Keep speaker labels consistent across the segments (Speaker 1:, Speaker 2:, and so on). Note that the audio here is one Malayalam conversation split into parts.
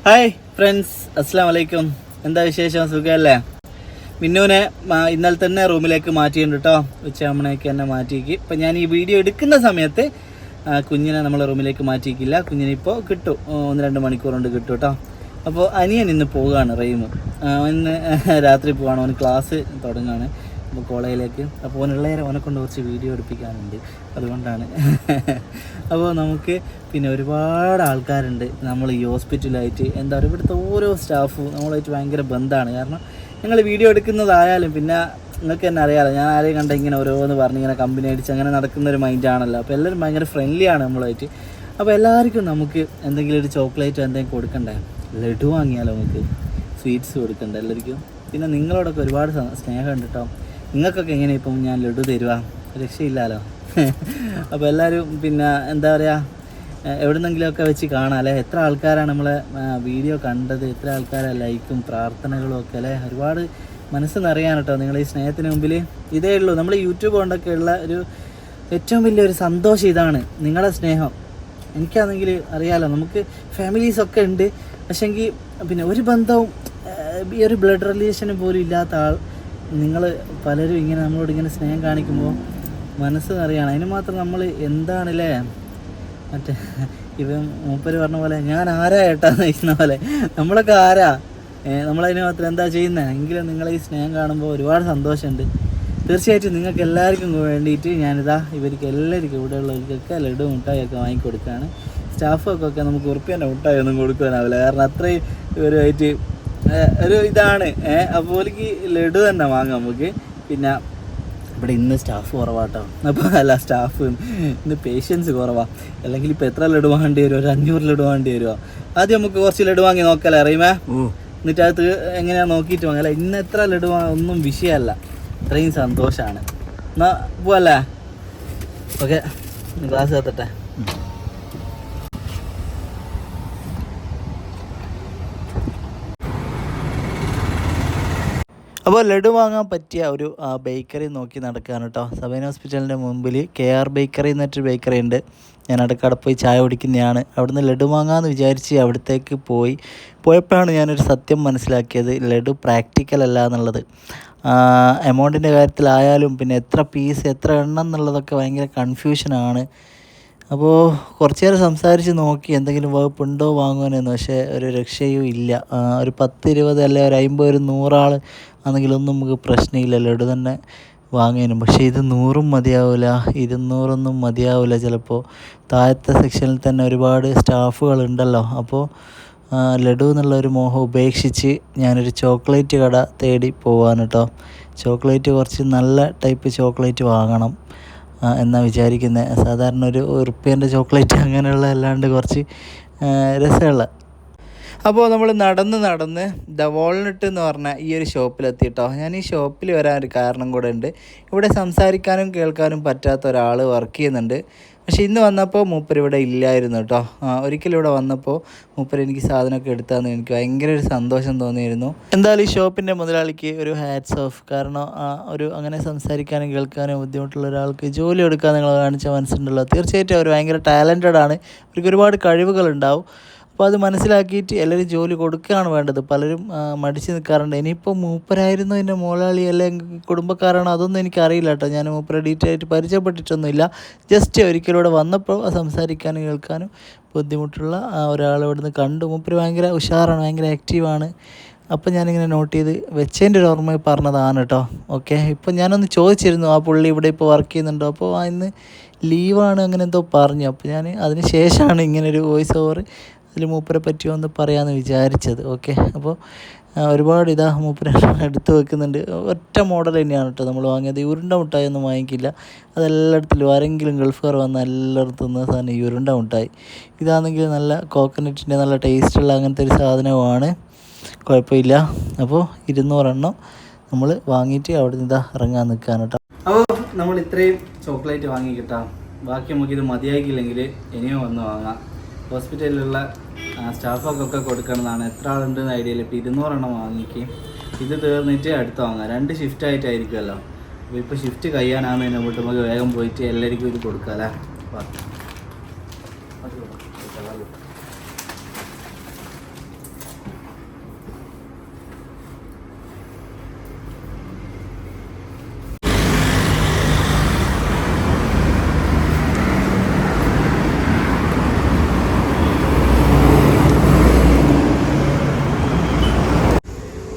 Speaker 1: ഹായ് ഫ്രണ്ട്സ്, അസ്സാം വലൈക്കും. എന്താ വിശേഷം? സുഖമല്ലേ? മിന്നുവിനെ ഇന്നലെ തന്നെ റൂമിലേക്ക് മാറ്റിയിട്ടുണ്ട് കേട്ടോ. ഉച്ചയാകുമ്പോഴേക്ക് തന്നെ മാറ്റിയേക്ക്. ഇപ്പം ഞാൻ ഈ വീഡിയോ എടുക്കുന്ന സമയത്ത് കുഞ്ഞിനെ നമ്മൾ റൂമിലേക്ക് മാറ്റിയിക്കില്ല. കുഞ്ഞിനിപ്പോൾ കിട്ടും, 1-2 മണിക്കൂർ കൊണ്ട് കിട്ടും കേട്ടോ. അപ്പോൾ അനിയൻ ഇന്ന് പോവുകയാണ്, റെയിമ്. ഇന്ന് രാത്രി പോവുകയാണ്, അവന് ക്ലാസ് തുടങ്ങുകയാണ് അപ്പോൾ കോളേജിലേക്ക്. അപ്പോൾ ഓനെ കൊണ്ട് കുറച്ച് വീഡിയോ എടുപ്പിക്കാനുണ്ട്, അതുകൊണ്ടാണ്. അപ്പോൾ നമുക്ക് പിന്നെ ഒരുപാട് ആൾക്കാരുണ്ട് നമ്മൾ ഈ ഹോസ്പിറ്റലായിട്ട്. എന്താ പറയുക, ഇവിടുത്തെ ഓരോ സ്റ്റാഫും നമ്മളായിട്ട് ഭയങ്കര ബന്ധമാണ്. കാരണം ഞങ്ങൾ വീഡിയോ എടുക്കുന്നതായാലും പിന്നെ നിങ്ങൾക്ക് തന്നെ അറിയാമല്ലോ, ഞാൻ ആരെയും കണ്ട ഇങ്ങനെ ഓരോന്ന് പറഞ്ഞ് ഇങ്ങനെ കമ്പനി അടിച്ച് അങ്ങനെ നടക്കുന്നൊരു മൈൻഡാണല്ലോ. അപ്പോൾ എല്ലാവരും ഭയങ്കര ഫ്രണ്ട്ലിയാണ് നമ്മളായിട്ട്. അപ്പോൾ എല്ലാവർക്കും നമുക്ക് എന്തെങ്കിലും ഒരു ചോക്ലേറ്റ് എന്തെങ്കിലും കൊടുക്കണ്ടേ? ലഡു വാങ്ങിയാലോ, നമുക്ക് സ്വീറ്റ്സ് കൊടുക്കണ്ടേ എല്ലാവർക്കും? പിന്നെ നിങ്ങളോടൊക്കെ ഒരുപാട് സ്നേഹമുണ്ട് കേട്ടോ. നിങ്ങൾക്കൊക്കെ എങ്ങനെ ഇപ്പം ഞാൻ ലഡു തരുക? രക്ഷയില്ലല്ലോ. അപ്പോൾ എല്ലാവരും പിന്നെ എന്താ പറയുക, എവിടുന്നെങ്കിലുമൊക്കെ വെച്ച് കാണാം അല്ലേ? എത്ര ആൾക്കാരാണ് നമ്മളെ വീഡിയോ കണ്ടത്, എത്ര ആൾക്കാരാണ് ലൈക്കും പ്രാർത്ഥനകളും ഒക്കെ അല്ലേ? ഒരുപാട് മനസ്സ് നിറയാൻ കേട്ടോ നിങ്ങൾ ഈ സ്നേഹത്തിന് മുമ്പിൽ. ഇതേ ഉള്ളൂ നമ്മൾ യൂട്യൂബ് കൊണ്ടൊക്കെ ഉള്ള ഒരു ഏറ്റവും വലിയൊരു സന്തോഷം ഇതാണ്, നിങ്ങളുടെ സ്നേഹം. എനിക്കാണെങ്കിൽ അറിയാമല്ലോ, നമുക്ക് ഫാമിലീസൊക്കെ ഉണ്ട്, പക്ഷേങ്കിൽ പിന്നെ ഒരു ബന്ധവും ഈ ഒരു ബ്ലഡ് റിലേഷനും പോലും ഇല്ലാത്ത ആൾ നിങ്ങൾ പലരും ഇങ്ങനെ നമ്മളോട് ഇങ്ങനെ സ്നേഹം കാണിക്കുമ്പോൾ മനസ്സ് നിറയാണ്. അതിന് മാത്രം നമ്മൾ എന്താണല്ലേ, മറ്റേ ഇവൻ മൂപ്പര് പറഞ്ഞ പോലെ ഞാൻ ആരാ ഏട്ടാന്ന് ചോദിക്കുന്ന പോലെ നമ്മളൊക്കെ ആരാ, നമ്മളതിന് മാത്രം എന്താ ചെയ്യുന്നത്? എങ്കിലും നിങ്ങളെ ഈ സ്നേഹം കാണുമ്പോൾ ഒരുപാട് സന്തോഷമുണ്ട്. തീർച്ചയായിട്ടും നിങ്ങൾക്ക് എല്ലാവർക്കും വേണ്ടിയിട്ട് ഞാനിതാ ഇവർക്ക് എല്ലാവർക്കും ഇവിടെ ഉള്ളവർക്കൊക്കെ ലഡു മിഠായിയൊക്കെ വാങ്ങിക്കൊടുക്കുകയാണ്. സ്റ്റാഫൊക്കെ നമുക്ക് ഉറുപ്പ്യൻ്റെ മിഠായി ഒന്നും കൊടുക്കാനാവില്ല, കാരണം അത്രയും ഇവരുമായിട്ട് ഒരു ഇതാണ്. അപ്പോൾ എനിക്ക് ലഡു തന്നെ വാങ്ങാം നമുക്ക്. പിന്നെ ഇവിടെ ഇന്ന് സ്റ്റാഫ് കുറവാട്ടോ, അപ്പോൾ അല്ല സ്റ്റാഫ് ഇന്ന് പേഷ്യൻസ് കുറവാണ്. അല്ലെങ്കിൽ ഇപ്പോൾ എത്ര ലഡു വാങ്ങേണ്ടി വരുമോ? ഒരു 500 ലഡു വാങ്ങേണ്ടി വരുമോ? ആദ്യം നമുക്ക് കുറച്ച് ലഡു വാങ്ങി നോക്കാമല്ലേ അറിയുമേ? എന്നിട്ട് അത് എങ്ങനെയാണ് നോക്കിയിട്ട് വാങ്ങാം. ഇന്ന് എത്ര ലഡു ഒന്നും വിഷയമല്ല, ഇത്രയും സന്തോഷമാണ്. എന്നാൽ പോവല്ലേ? ഓക്കെ, ക്ലാസ് എത്തട്ടെ. അപ്പോൾ ലഡു വാങ്ങാൻ പറ്റിയ ഒരു ബേക്കറി നോക്കി നടക്കുകയാണ് കേട്ടോ. സബൈൻ ഹോസ്പിറ്റലിൻ്റെ മുമ്പിൽ KR ബേക്കറി എന്നൊരു ബേക്കറി ഉണ്ട്. ഞാൻ ഇടയ്ക്കടെ പോയി ചായ കുടിക്കുന്നതാണ്. അവിടുന്ന് ലഡു വാങ്ങാമെന്ന് വിചാരിച്ച് അവിടത്തേക്ക് പോയപ്പോഴാണ് ഞാനൊരു സത്യം മനസ്സിലാക്കിയത്, ലഡു പ്രാക്ടിക്കൽ അല്ല എന്നുള്ളത്. എമൗണ്ടിൻ്റെ കാര്യത്തിലായാലും പിന്നെ എത്ര പീസ് എത്ര എണ്ണം എന്നുള്ളതൊക്കെ ഭയങ്കര കൺഫ്യൂഷനാണ്. അപ്പോൾ കുറച്ച് നേരം സംസാരിച്ച് നോക്കി എന്തെങ്കിലും വകുപ്പുണ്ടോ വാങ്ങുവാനെന്ന്, പക്ഷേ ഒരു രക്ഷയും ഇല്ല. ഒരു 10-20 അല്ലെ ഒരു 50 ഒരു 100 ആൾ ആണെങ്കിലൊന്നും നമുക്ക് പ്രശ്നമില്ല, ലഡു തന്നെ വാങ്ങിനും. പക്ഷേ ഇത് 100 മതിയാവില്ല, 200 മതിയാവില്ല ചിലപ്പോൾ. താഴത്തെ സെക്ഷനിൽ തന്നെ ഒരുപാട് സ്റ്റാഫുകളുണ്ടല്ലോ. അപ്പോൾ ലഡു എന്നുള്ളൊരു മോഹം ഉപേക്ഷിച്ച് ഞാനൊരു ചോക്ലേറ്റ് കട തേടി പോവാണ് കേട്ടോ. ചോക്ലേറ്റ് കുറച്ച് നല്ല ടൈപ്പ് ചോക്ലേറ്റ് വാങ്ങണം എന്നാണ് വിചാരിക്കുന്നത്. സാധാരണ ഒരു ഉറുപ്പ്യൻ്റെ ചോക്ലേറ്റ് അങ്ങനെയുള്ള അല്ലാണ്ട് കുറച്ച് രസമുള്ള. അപ്പോൾ നമ്മൾ നടന്ന് ദ വാൾനട്ട് എന്ന് പറഞ്ഞ ഈ ഒരു ഷോപ്പിലെത്തിയിട്ടോ. ഞാൻ ഈ ഷോപ്പിൽ വരാൻ ഒരു കാരണം കൂടെ ഉണ്ട്. ഇവിടെ സംസാരിക്കാനും കേൾക്കാനും പറ്റാത്ത ഒരാൾ വർക്ക് ചെയ്യുന്നുണ്ട്. പക്ഷേ ഇന്ന് വന്നപ്പോൾ മൂപ്പർ ഇവിടെ ഇല്ലായിരുന്നു കേട്ടോ. ഒരിക്കലും ഇവിടെ വന്നപ്പോൾ മൂപ്പർ എനിക്ക് സാധനമൊക്കെ എടുത്താന്ന് എനിക്ക് ഭയങ്കര ഒരു സന്തോഷം തോന്നിയിരുന്നു. എന്തായാലും ഈ ഷോപ്പിൻ്റെ മുതലാളിക്ക് ഒരു ഹാറ്റ്സ് ഓഫ്. കാരണം ഒരു അങ്ങനെ സംസാരിക്കാനും കേൾക്കാനും ബുദ്ധിമുട്ടുള്ള ഒരാൾക്ക് ജോലി എടുക്കാൻ നിങ്ങൾ കാണിച്ച മനസ്സുണ്ടല്ലോ. തീർച്ചയായിട്ടും അവർ ഭയങ്കര ടാലൻറ്റഡ് ആണ്, അവർക്ക് ഒരുപാട് കഴിവുകളുണ്ടാവും. അപ്പോൾ അത് മനസ്സിലാക്കിയിട്ട് എല്ലാവരും ജോലി കൊടുക്കുകയാണ് വേണ്ടത്. പലരും മടിച്ച് നിൽക്കാറുണ്ട്. ഇനിയിപ്പോൾ മൂപ്പരായിരുന്നു എൻ്റെ മുതലാളി അല്ലെങ്കിൽ കുടുംബക്കാരാണോ അതൊന്നും എനിക്കറിയില്ല കേട്ടോ. ഞാൻ മൂപ്പരെ ഡീറ്റെയിൽ ആയിട്ട് പരിചയപ്പെട്ടിട്ടൊന്നുമില്ല. ജസ്റ്റ് ഒരിക്കലൂടെ വന്നപ്പോൾ സംസാരിക്കാനും കേൾക്കാനും ബുദ്ധിമുട്ടുള്ള ഒരാൾ ഇവിടുന്ന് കണ്ടു. മൂപ്പര് ഭയങ്കര ഉഷാറാണ്, ഭയങ്കര ആക്റ്റീവാണ്. അപ്പോൾ ഞാനിങ്ങനെ നോട്ട് ചെയ്ത് വെച്ചതിൻ്റെ ഒരു ഓർമ്മ പറഞ്ഞതാണ് കേട്ടോ. ഓക്കെ, ഇപ്പോൾ ഞാനൊന്ന് ചോദിച്ചിരുന്നു ആ പുള്ളി ഇവിടെ ഇപ്പോൾ വർക്ക് ചെയ്യുന്നുണ്ടോ, അപ്പോൾ ഇന്ന് ലീവാണ് അങ്ങനെ എന്തോ പറഞ്ഞു. അപ്പോൾ ഞാൻ അതിന് ശേഷമാണ് ഇങ്ങനൊരു വോയിസ് ഓവർ അതിൽ മൂപ്പരെ പറ്റി ഒന്ന് പറയാമെന്ന് വിചാരിച്ചത്. ഓക്കെ, അപ്പോൾ ഒരുപാട് മൂപ്പരെ എടുത്ത് വെക്കുന്നുണ്ട്. ഒറ്റ മോഡൽ തന്നെയാണ് കേട്ടോ നമ്മൾ വാങ്ങിയത്. ഉരുണ്ട മിഠായി ഒന്നും വാങ്ങിക്കില്ല, അതെല്ലായിടത്തിലും ആരെങ്കിലും ഗൾഫുകാർ വന്നാൽ എല്ലായിടത്തും തിന്ന സാധനം ഉരുണ്ട മിഠായി. ഇതാണെങ്കിൽ നല്ല കോക്കനട്ടിൻ്റെ നല്ല ടേസ്റ്റുള്ള അങ്ങനത്തെ ഒരു സാധനമാണ്, കുഴപ്പമില്ല. അപ്പോൾ 200 നമ്മൾ വാങ്ങിയിട്ട് അവിടെ നിന്ന് ഇറങ്ങാൻ നിൽക്കാൻ കേട്ടോ. അപ്പോൾ നമ്മൾ ഇത്രയും ചോക്ലേറ്റ് വാങ്ങി കിട്ടാം. ബാക്കി നമുക്കിത് മതിയാക്കിയില്ലെങ്കിൽ ഇനിയും വന്ന് വാങ്ങാം. ഹോസ്പിറ്റലിലുള്ള സ്റ്റാഫൊക്കെ കൊടുക്കണമെന്നാണ്. എത്ര ആളുണ്ടെന്ന് ഐഡിയ ഇല്ല. ഇപ്പോൾ 200 വാങ്ങിക്ക്. ഇത് തീർന്നിട്ട് അടുത്ത് വാങ്ങാം. 2 ഷിഫ്റ്റ് ആയിട്ടായിരിക്കുമല്ലോ. അപ്പോൾ ഇപ്പോൾ ഷിഫ്റ്റ് കഴിയാനാകുന്നതിന് മുമ്പ് നമുക്ക് വേഗം പോയിട്ട് എല്ലാവർക്കും ഇത് കൊടുക്കാം അല്ലേ?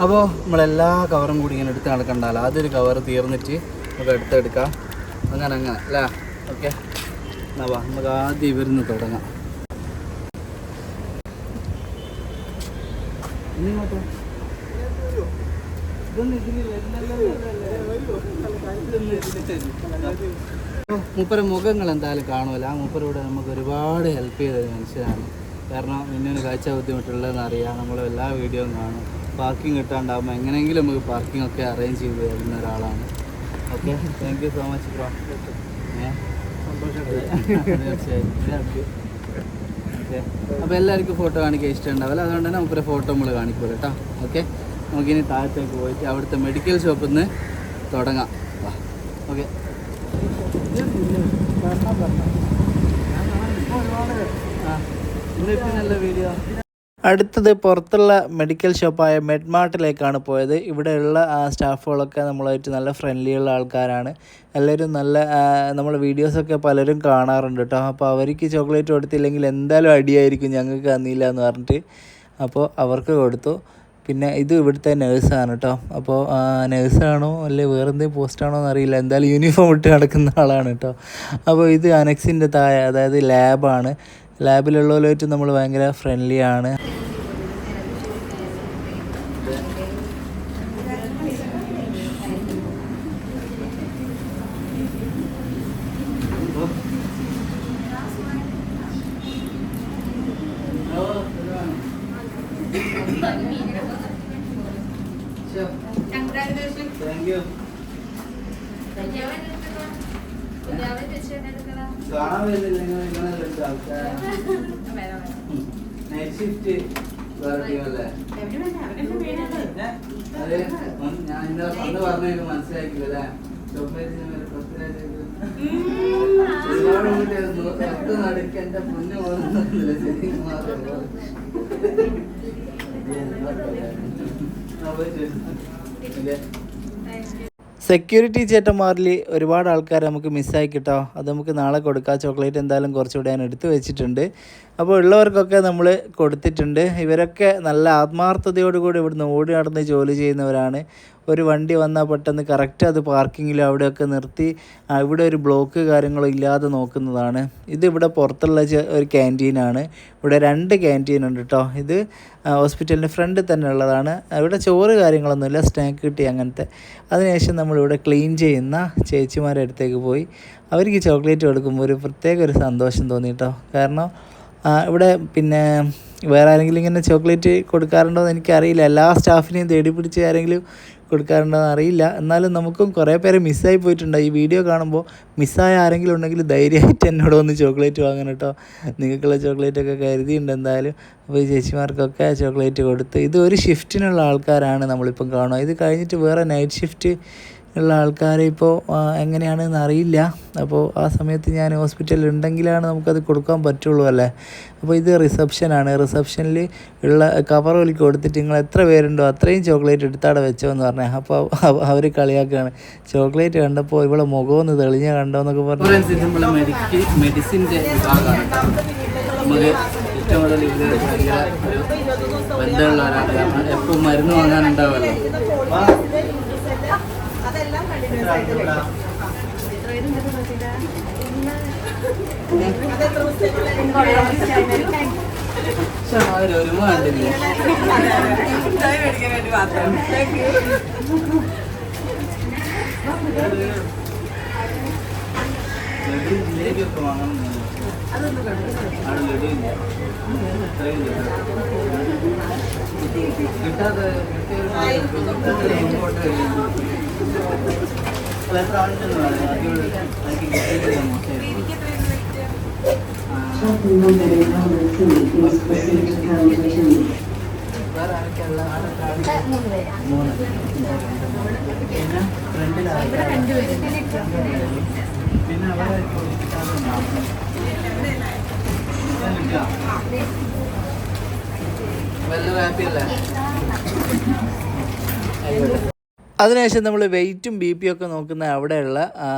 Speaker 2: അപ്പോൾ നമ്മളെല്ലാ കവറും കൂടി ഇങ്ങനെ എടുത്ത് നടക്കണ്ടല്ലോ, അതൊരു കവർ തീർന്നിട്ട് നമുക്ക് എടുത്തെടുക്കാം. അങ്ങനെ അല്ലേ? ഓക്കെ, എന്നാ വാ നമുക്ക് ആദ്യം ഇവരിന്ന് തുടങ്ങാം. ഇങ്ങോട്ടോ മൂപ്പര മുഖങ്ങൾ എന്തായാലും കാണുമല്ലോ. ആ മൂപ്പരോട് നമുക്ക് ഒരുപാട് ഹെൽപ്പ് ചെയ്തൊരു മനുഷ്യനാണ്. കാരണം ഇന്നൊരു കാഴ്ച ബുദ്ധിമുട്ടുള്ളതെന്ന് അറിയാം. നമ്മൾ എല്ലാ വീഡിയോയും കാണും. പാർക്കിംഗ് കിട്ടാണ്ടാകുമ്പോൾ എങ്ങനെയെങ്കിലും നമുക്ക് പാർക്കിംഗ് ഒക്കെ അറേഞ്ച് ചെയ്ത് തരുന്ന ഒരാളാണ്. Okay, thank you so much bro. തീർച്ചയായും. ഓക്കെ, അപ്പോൾ എല്ലാവർക്കും ഫോട്ടോ കാണിക്കാൻ ഇഷ്ടമുണ്ടാവില്ല, അതുകൊണ്ട് തന്നെ മൂപ്പര ഫോട്ടോ നമ്മൾ കാണിക്കൂല കേട്ടോ. ഓക്കെ, നമുക്കിനി താഴത്തേക്ക് പോയിട്ട് അവിടുത്തെ മെഡിക്കൽ ഷോപ്പിൽ നിന്ന് തുടങ്ങാം. വാ. ഓക്കെ, നല്ല വീഡിയോ.
Speaker 1: അടുത്തത് പുറത്തുള്ള മെഡിക്കൽ ഷോപ്പായ മെഡ്മാർട്ടിലേക്കാണ് പോയത്. ഇവിടെയുള്ള സ്റ്റാഫുകളൊക്കെ നമ്മളായിട്ട് നല്ല ഫ്രണ്ട്ലിയുള്ള ആൾക്കാരാണ്. എല്ലാവരും നല്ല നമ്മളെ വീഡിയോസൊക്കെ പലരും കാണാറുണ്ട് കേട്ടോ. അപ്പോൾ അവർക്ക് ചോക്ലേറ്റ് കൊടുത്തില്ലെങ്കിൽ എന്തായാലും അടിയായിരിക്കും, ഞങ്ങൾക്ക് തന്നില്ല എന്ന് പറഞ്ഞിട്ട്. അപ്പോൾ അവർക്ക് കൊടുത്തു. പിന്നെ ഇത് ഇവിടുത്തെ നേഴ്സാണ് കേട്ടോ. അപ്പോൾ നേഴ്സാണോ അല്ലെ വേറെ എന്തെങ്കിലും പോസ്റ്റാണോ എന്നറിയില്ല, എന്തായാലും യൂണിഫോം ഇട്ട് നടക്കുന്ന ആളാണ് കേട്ടോ. അപ്പോൾ ഇത് അനക്സിൻ്റെ താഴെ, അതായത് ലാബാണ്. ലാബിലുള്ളവരുമായിട്ട് നമ്മൾ ഭയങ്കര ഫ്രണ്ട്ലി ആണ്.
Speaker 2: കാണാൻ വരുന്നില്ല നൈറ്റ് ഷിഫ്റ്റ് വേറെ അതെ, ഞാൻ എന്താ പണ്ട് പറഞ്ഞ മനസ്സിലാക്കില്ലേ? ചോക്ലേറ്റിന് നടക്ക് എന്റെ പൊന്നു പോകുന്നില്ല.
Speaker 1: സെക്യൂരിറ്റി ചേട്ടന്മാരിൽ ഒരുപാട് ആൾക്കാർ നമുക്ക് മിസ്സായി കിട്ടോ. അത് നമുക്ക് നാളെ കൊടുക്കാം. ചോക്ലേറ്റ് എന്തായാലും കുറച്ചുകൂടെ ഞാൻ എടുത്ത് വെച്ചിട്ടുണ്ട്. അപ്പോൾ ഉള്ളവർക്കൊക്കെ നമ്മൾ കൊടുത്തിട്ടുണ്ട്. ഇവരൊക്കെ നല്ല ആത്മാർത്ഥതയോടുകൂടി ഇവിടുന്ന് ഓടി നടന്ന് ജോലി ചെയ്യുന്നവരാണ്. ഒരു വണ്ടി വന്നാൽ പെട്ടെന്ന് കറക്റ്റ് അത് പാർക്കിങ്ങിൽ അവിടെയൊക്കെ നിർത്തി ഇവിടെ ഒരു ബ്ലോക്ക് കാര്യങ്ങളോ ഇല്ലാതെ നോക്കുന്നതാണ്. ഇതിവിടെ പുറത്തുള്ള ഒരു ക്യാൻറ്റീനാണ്. ഇവിടെ 2 ക്യാൻറ്റീൻ ഉണ്ട് കേട്ടോ. ഇത് ഹോസ്പിറ്റലിൻ്റെ ഫ്രണ്ടിൽ തന്നെ ഉള്ളതാണ്. ഇവിടെ ചോറ് കാര്യങ്ങളൊന്നുമില്ല, സ്നാക്ക് കിട്ടി അങ്ങനത്തെ. അതിനുശേഷം നമ്മളിവിടെ ക്ലീൻ ചെയ്യുന്ന ചേച്ചിമാരുടെ അടുത്തേക്ക് പോയി അവർക്ക് ചോക്ലേറ്റ് കൊടുക്കുമ്പോൾ ഒരു പ്രത്യേക ഒരു സന്തോഷം തോന്നി കേട്ടോ. കാരണം ഇവിടെ പിന്നെ വേറെ ആരെങ്കിലും ഇങ്ങനെ ചോക്ലേറ്റ് കൊടുക്കാറുണ്ടോ എന്ന് എനിക്കറിയില്ല. എല്ലാ സ്റ്റാഫിനെയും തേടി പിടിച്ച് ആരെങ്കിലും കൊടുക്കാറുണ്ടോ എന്ന് അറിയില്ല. എന്നാലും നമുക്കും കുറേ പേരെ മിസ്സായി പോയിട്ടുണ്ട്. ഈ വീഡിയോ കാണുമ്പോൾ മിസ്സായ ആരെങ്കിലും ഉണ്ടെങ്കിൽ ധൈര്യമായിട്ട് എന്നോട് വന്ന് ചോക്ലേറ്റ് വാങ്ങണം കേട്ടോ. നിങ്ങൾക്കുള്ള ചോക്ലേറ്റൊക്കെ കരുതിയിട്ടുണ്ട് എന്തായാലും. അപ്പോൾ ഈ ചേച്ചിമാർക്കൊക്കെ ചോക്ലേറ്റ് കൊടുത്ത്, ഇത് ഒരു ഷിഫ്റ്റിനുള്ള ആൾക്കാരാണ് നമ്മളിപ്പം കാണുക. ഇത് കഴിഞ്ഞിട്ട് വേറെ നൈറ്റ് ഷിഫ്റ്റ് ഉള്ള ആൾക്കാരെ ഇപ്പോൾ എങ്ങനെയാണെന്ന് അറിയില്ല. അപ്പോൾ ആ സമയത്ത് ഞാൻ ഹോസ്പിറ്റലിൽ ഉണ്ടെങ്കിലാണ് നമുക്കത് കൊടുക്കാൻ പറ്റുള്ളൂ അല്ലേ. അപ്പോൾ ഇത് റിസപ്ഷനാണ്. റിസപ്ഷനിൽ ഉള്ള കവറുകൾ കൊടുത്തിട്ട് നിങ്ങൾ എത്ര പേരുണ്ടോ അത്രയും ചോക്ലേറ്റ് എടുത്താടെ വെച്ചോ എന്ന് പറഞ്ഞാൽ. അപ്പോൾ അവർ കളിയാക്കുകയാണ്. ചോക്ലേറ്റ് കണ്ടപ്പോൾ ഇവിടെ മുഖമൊന്ന് തെളിഞ്ഞ കണ്ടോ എന്നൊക്കെ പറഞ്ഞു.
Speaker 2: മെഡിസിൻ്റെ വിഭാഗമാണ്. നമുക്ക് ഇഷ്ടമുള്ള ബന്ധമുള്ള ഒരാളാണ്. എപ്പോൾ മരുന്ന് വാങ്ങാനുണ്ടാവുമല്ലോ. ഒരുമ കണ്ടില്ലേ? ജിലേബിയൊക്കെ വാങ്ങണം. കിട്ടാതെ പിന്നെ
Speaker 1: അതിനുശേഷം നമ്മൾ വെയിറ്റും BP ഒക്കെ നോക്കുന്ന അവിടെയുള്ള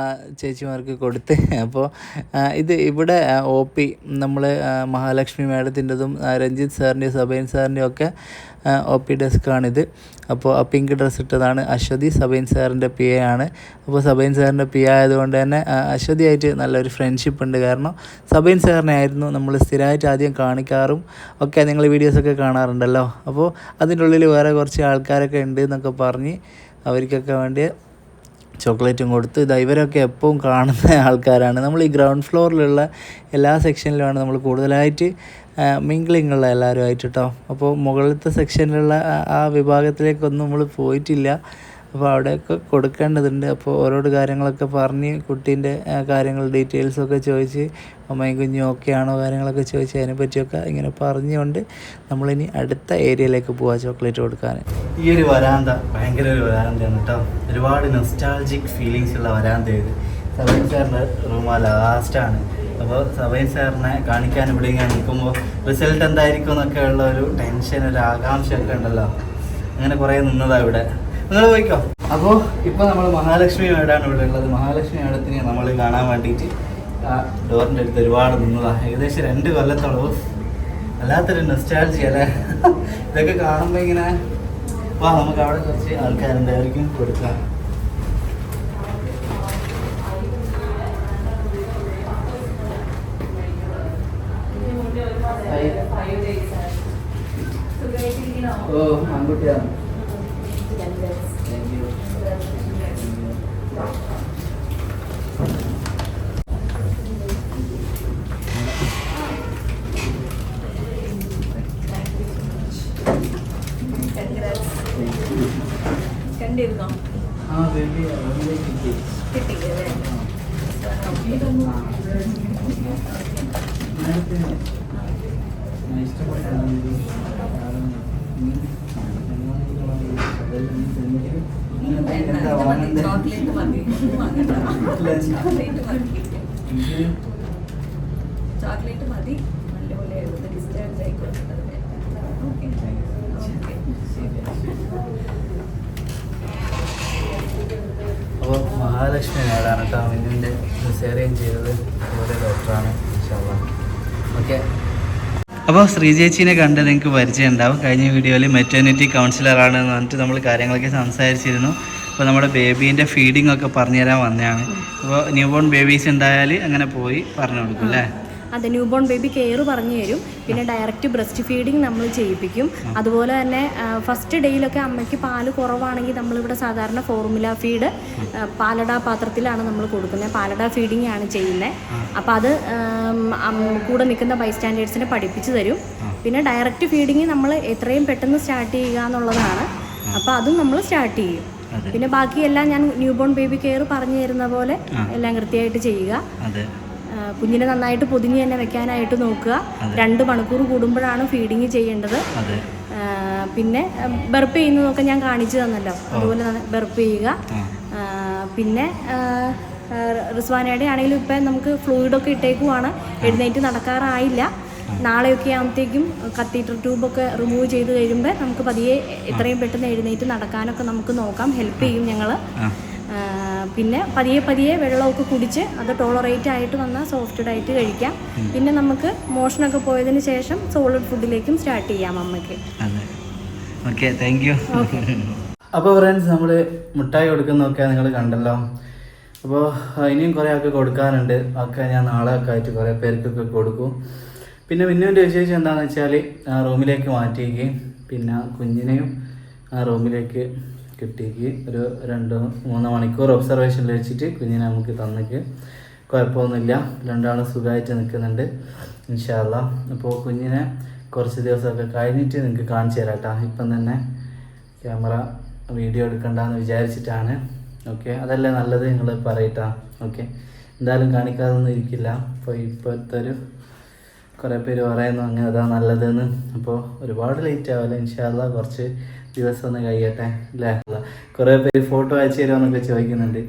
Speaker 1: ചേച്ചിമാർക്ക് കൊടുത്ത് അപ്പോൾ ഇവിടെ OP നമ്മൾ മഹാലക്ഷ്മി മാഡത്തിൻ്റെതും രഞ്ജിത്ത് സാറിൻ്റെയും സബൈൻ സാറിൻ്റെയും ഒക്കെ OP ഡെസ്ക്കാണിത്. അപ്പോൾ ആ പിങ്ക് ഡ്രസ്സ് ഇട്ടതാണ് അശ്വതി, സബൈൻ സാറിൻ്റെ PA ആണ്. അപ്പോൾ സബൈൻ സാറിൻ്റെ PA ആയതുകൊണ്ട് തന്നെ അശ്വതിയായിട്ട് നല്ലൊരു ഫ്രണ്ട്ഷിപ്പ് ഉണ്ട്. കാരണം സബൈൻ സാറിനെ ആയിരുന്നു നമ്മൾ സ്ഥിരമായിട്ട് ആദ്യം കാണിക്കാറും ഒക്കെ, നിങ്ങൾ വീഡിയോസൊക്കെ കാണാറുണ്ടല്ലോ. അപ്പോൾ അതിൻ്റെ ഉള്ളിൽ വേറെ കുറച്ച് ആൾക്കാരൊക്കെ ഉണ്ട് എന്നൊക്കെ പറഞ്ഞ് അവർക്കൊക്കെ വേണ്ടി ചോക്ലേറ്റും കൊടുത്ത് ഇവരൊക്കെ എപ്പോഴും കാണുന്ന ആൾക്കാരാണ്. നമ്മൾ ഈ ഗ്രൗണ്ട് ഫ്ലോറിലുള്ള എല്ലാ സെക്ഷനിലുമാണ് നമ്മൾ കൂടുതലായിട്ട് മിങ്കിളിങ് ഉള്ള എല്ലാവരുമായിട്ട് കേട്ടോ. അപ്പോൾ മുകളിലത്തെ സെക്ഷനിലുള്ള ആ വിഭാഗത്തിലേക്കൊന്നും നമ്മൾ പോയിട്ടില്ല. അപ്പോൾ അവിടെയൊക്കെ കൊടുക്കേണ്ടതുണ്ട്. അപ്പോൾ ഓരോട് കാര്യങ്ങളൊക്കെ പറഞ്ഞ് കുട്ടീൻ്റെ കാര്യങ്ങൾ ഡീറ്റെയിൽസൊക്കെ ചോദിച്ച് അമ്മയും കുഞ്ഞും ഓക്കെ ആണോ കാര്യങ്ങളൊക്കെ ചോദിച്ച് അതിനെപ്പറ്റിയൊക്കെ ഇങ്ങനെ പറഞ്ഞുകൊണ്ട് നമ്മളിനി അടുത്ത ഏരിയയിലേക്ക് പോവാം ചോക്ലേറ്റ് കൊടുക്കാൻ. ഈ ഒരു വരാന്ത ഭയങ്കര ഒരു വരാന്തയാണ് കേട്ടോ. ഒരുപാട് നൊസ്റ്റാൾജിക് ഫീലിങ്സ് ഉള്ള വരാന്ത ഇത്. സബൈൻ സാറിൻ്റെ റൂമാ ലാസ്റ്റാണ്. അപ്പോൾ സബൈൻ സാറിനെ കാണിക്കാൻ ഇവിടെ ഇങ്ങനെ നിൽക്കുമ്പോൾ റിസൾട്ട് എന്തായിരിക്കും എന്നൊക്കെ ഉള്ള ഒരു ടെൻഷൻ, ഒരു ആകാംക്ഷ ഒക്കെ ഉണ്ടല്ലോ. അങ്ങനെ കുറേ നിന്നതാണ് ഇവിടെ. നിങ്ങൾ പോയിക്കോ. അപ്പോൾ ഇപ്പോൾ നമ്മൾ മഹാലക്ഷ്മി മേടാണ് ഇവിടെ ഉള്ളത്. മഹാലക്ഷ്മി മേടത്തിനെ നമ്മൾ കാണാൻ വേണ്ടിയിട്ട് ആ ഡോറിൻ്റെ അടുത്ത് ഒരുപാട് നിന്നതാണ്. ഏകദേശം 2 കൊല്ലത്തോളം. വല്ലാത്തൊരു നൊസ്റ്റാൾജി അല്ലേ ഇതൊക്കെ കാണുമ്പോൾ ഇങ്ങനെ. വാ, നമുക്ക് അവിടെ കുറച്ച് ആൾക്കാരുണ്ട്, അവർക്കും കൊടുക്കാം. ഓ, ആൺകുട്ടിയാണ്.
Speaker 3: കണ്ടിരുന്നോ? കിട്ടിയില്ലേ? ചോക്ലേറ്റ് മതി, ചോക്ലേറ്റ് മതി. നല്ലപോലെ ഡിസ്ചാർജ് ആയിക്കോട്ടെ.
Speaker 1: അപ്പോൾ മഹാലക്ഷ്മി മേടാണ് കേട്ടോ മിന്നുവിൻ്റെ സിസേറിയൻ ചെയ്തത്. അതുപോലെ ഡോക്ടറാണ്. ഓക്കെ. അപ്പോൾ ശ്രീചേച്ചീനെ കണ്ട് നിങ്ങൾക്ക് പരിചയം ഉണ്ടാവും. കഴിഞ്ഞ വീഡിയോയിൽ മെറ്റേണിറ്റി കൗൺസിലറാണെന്ന് പറഞ്ഞിട്ട് നമ്മൾ കാര്യങ്ങളൊക്കെ സംസാരിച്ചിരുന്നു. അപ്പോൾ നമ്മുടെ ബേബീൻ്റെ ഫീഡിംഗ് ഒക്കെ പറഞ്ഞു തരാൻ വന്നതാണ്. അപ്പോൾ ന്യൂ ബോൺ ബേബീസ് ഉണ്ടായാൽ അങ്ങനെ പോയി പറഞ്ഞു കൊടുക്കും അല്ലേ?
Speaker 3: അതെ, ന്യൂ ബോൺ ബേബി കെയർ പറഞ്ഞു തരും. പിന്നെ ഡയറക്റ്റ് ബ്രസ്റ്റ് ഫീഡിങ് നമ്മൾ ചെയ്യിപ്പിക്കും. അതുപോലെ തന്നെ ഫസ്റ്റ് ഡേയിലൊക്കെ അമ്മയ്ക്ക് പാല് കുറവാണെങ്കിൽ നമ്മളിവിടെ സാധാരണ ഫോർമുല ഫീഡ് പാലട പാത്രത്തിലാണ് നമ്മൾ കൊടുക്കുന്നത്. പാലട ഫീഡിങ് ആണ് ചെയ്യുന്നത്. അപ്പോൾ അത് കൂടെ നിൽക്കുന്ന ബൈസ്റ്റാൻഡേഴ്സിനെ പഠിപ്പിച്ചു തരും. പിന്നെ ഡയറക്റ്റ് ഫീഡിങ് നമ്മൾ എത്രയും പെട്ടെന്ന് സ്റ്റാർട്ട് ചെയ്യുക എന്നുള്ളതാണ്. അപ്പോൾ അതും നമ്മൾ സ്റ്റാർട്ട് ചെയ്യും. പിന്നെ ബാക്കിയെല്ലാം ഞാൻ ന്യൂ ബോൺ ബേബി കെയർ പറഞ്ഞു തരുന്ന പോലെ എല്ലാം കൃത്യമായിട്ട് ചെയ്യുക. കുഞ്ഞിനെ നന്നായിട്ട് പൊതിഞ്ഞ് തന്നെ വെക്കാനായിട്ട് നോക്കുക. 2 മണിക്കൂർ കൂടുമ്പോഴാണ് ഫീഡിങ് ചെയ്യേണ്ടത്. പിന്നെ ബർപ്പ് ചെയ്യുന്നതൊക്കെ ഞാൻ കാണിച്ചു തന്നല്ലോ, അതുപോലെ ബർപ്പ് ചെയ്യുക. പിന്നെ റിസ്വാനയുടെ ആണെങ്കിലും ഇപ്പം നമുക്ക് ഫ്ലൂയിഡൊക്കെ ഇട്ടേക്കുവാണ്, എഴുന്നേറ്റ് നടക്കാറായില്ല. നാളെയൊക്കെ ആകുമ്പോഴത്തേക്കും കത്തീറ്റർ ട്യൂബൊക്കെ റിമൂവ് ചെയ്ത് കഴിയുമ്പോൾ നമുക്ക് പതിയെ എത്രയും പെട്ടെന്ന് എഴുന്നേറ്റ് നടക്കാനൊക്കെ നമുക്ക് നോക്കാം, ഹെൽപ്പ് ചെയ്യും ഞങ്ങൾ. പിന്നെ പതിയെ വെള്ളമൊക്കെ കുടിച്ച് അത് ടോളറേറ്റ് ആയിട്ട് വന്നാൽ സോഫ്റ്റ് ഡയറ്റ് കഴിക്കാം. പിന്നെ നമുക്ക് മോഷനൊക്കെ പോയതിന് ശേഷം സോളിഡ് ഫുഡിലേക്കും സ്റ്റാർട്ട് ചെയ്യാം അമ്മയ്ക്ക്.
Speaker 1: Okay, thank you. അപ്പോൾ ഫ്രണ്ട്സ്, നമ്മൾ മുട്ടായി കൊടുക്കുന്നതൊക്കെ നിങ്ങൾ കണ്ടല്ലോ. അപ്പോൾ ഇനിയും കുറേ ആൾക്ക് കൊടുക്കാനുണ്ട്. ഒക്കെ ഞാൻ നാളെ ഒക്കെ ആയിട്ട് കുറേ പേർക്കൊക്കെ കൊടുക്കും. പിന്നെ മിന്നുവിൻ്റെ വിശേഷം എന്താണെന്ന് വെച്ചാൽ റൂമിലേക്ക് മാറ്റിയേക്ക്, പിന്നെ കുഞ്ഞിനെയും ആ റൂമിലേക്ക് കിട്ടിയേക്ക് ഒരു 2-3 മണിക്കൂർ ഒബ്സർവേഷനിൽ വെച്ചിട്ട് കുഞ്ഞിനെ നമുക്ക് തന്നിക്ക്. കുഴപ്പമൊന്നുമില്ല, 2 ആളും സുഖമായിട്ട് നിൽക്കുന്നുണ്ട് ഇൻഷാ അല്ലാ. അപ്പോൾ കുഞ്ഞിനെ കുറച്ച് ദിവസമൊക്കെ കഴിഞ്ഞിട്ട് നിങ്ങൾക്ക് കാണിച്ചു തരാം കേട്ടോ. ഇപ്പം തന്നെ ക്യാമറ വീഡിയോ എടുക്കണ്ടെന്ന് വിചാരിച്ചിട്ടാണ്. ഓക്കെ, അതല്ലേ നല്ലത്, നിങ്ങൾ പറയട്ടാ. ഓക്കെ, എന്തായാലും കാണിക്കാതൊന്നും ഇരിക്കില്ല. അപ്പോൾ ഇപ്പോഴത്തെ കുറേ പേര് പറയുന്നു അങ്ങനെ അതാ നല്ലതെന്ന്. അപ്പോൾ ഒരുപാട് ലേറ്റ് ആവില്ല ഇൻഷാ അല്ലാ, കുറച്ച് ദിവസം ഒന്ന് കഴിയട്ടെ അല്ലേ. കുറേ പേര് ഫോട്ടോ അയച്ചു തരുമെന്നൊക്കെ ചോദിക്കുന്നുണ്ട്,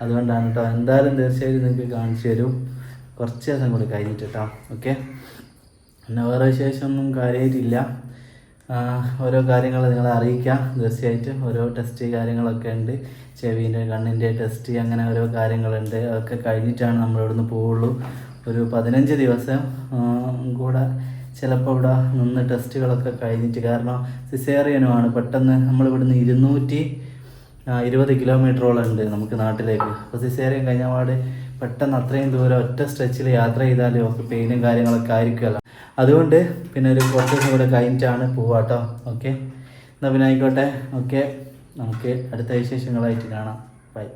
Speaker 1: അതുകൊണ്ടാണ് കേട്ടോ. എന്തായാലും തീർച്ചയായിട്ടും നിങ്ങൾക്ക് കാണിച്ചു തരും കുറച്ച് ദിവസം കൂടി കഴിഞ്ഞിട്ട് കേട്ടോ. ഓക്കെ, പിന്നെ വേറെ വിശേഷമൊന്നും കാര്യമായിട്ടില്ല. ഓരോ കാര്യങ്ങൾ നിങ്ങളെ അറിയിക്കാം തീർച്ചയായിട്ടും. ഓരോ ടെസ്റ്റ് കാര്യങ്ങളൊക്കെ ഉണ്ട്, ചെവിൻ്റെ കണ്ണിൻ്റെ ടെസ്റ്റ്, അങ്ങനെ ഓരോ കാര്യങ്ങളുണ്ട്. അതൊക്കെ കഴിഞ്ഞിട്ടാണ് നമ്മളിവിടുന്ന് പോവുള്ളൂ. ഒരു 15 ദിവസം കൂടെ ചിലപ്പോൾ ഇവിടെ നിന്ന് ടെസ്റ്റുകളൊക്കെ കഴിഞ്ഞിട്ട്, കാരണം സിസേറിയനുമാണ്. പെട്ടെന്ന് നമ്മളിവിടുന്ന് 220 കിലോമീറ്ററോളം ഉണ്ട് നമുക്ക് നാട്ടിലേക്ക്. അപ്പോൾ സിസേറിയൻ കഴിഞ്ഞ പാട് പെട്ടെന്ന് അത്രയും ദൂരം ഒറ്റ സ്ട്രെച്ചിൽ യാത്ര ചെയ്താൽ ഒക്കെ പെയിനും കാര്യങ്ങളൊക്കെ ആയിരിക്കുമല്ലോ. അതുകൊണ്ട് പിന്നെ ഒരു കുറച്ച് ദിവസം കൂടെ കഴിഞ്ഞിട്ടാണ് പോവാട്ടോ. ഓക്കെ, എന്നാൽ പിന്നെ ആയിക്കോട്ടെ. ഓക്കെ, നമുക്ക് അടുത്ത വിശേഷങ്ങളായിട്ട് കാണാം. ബൈ.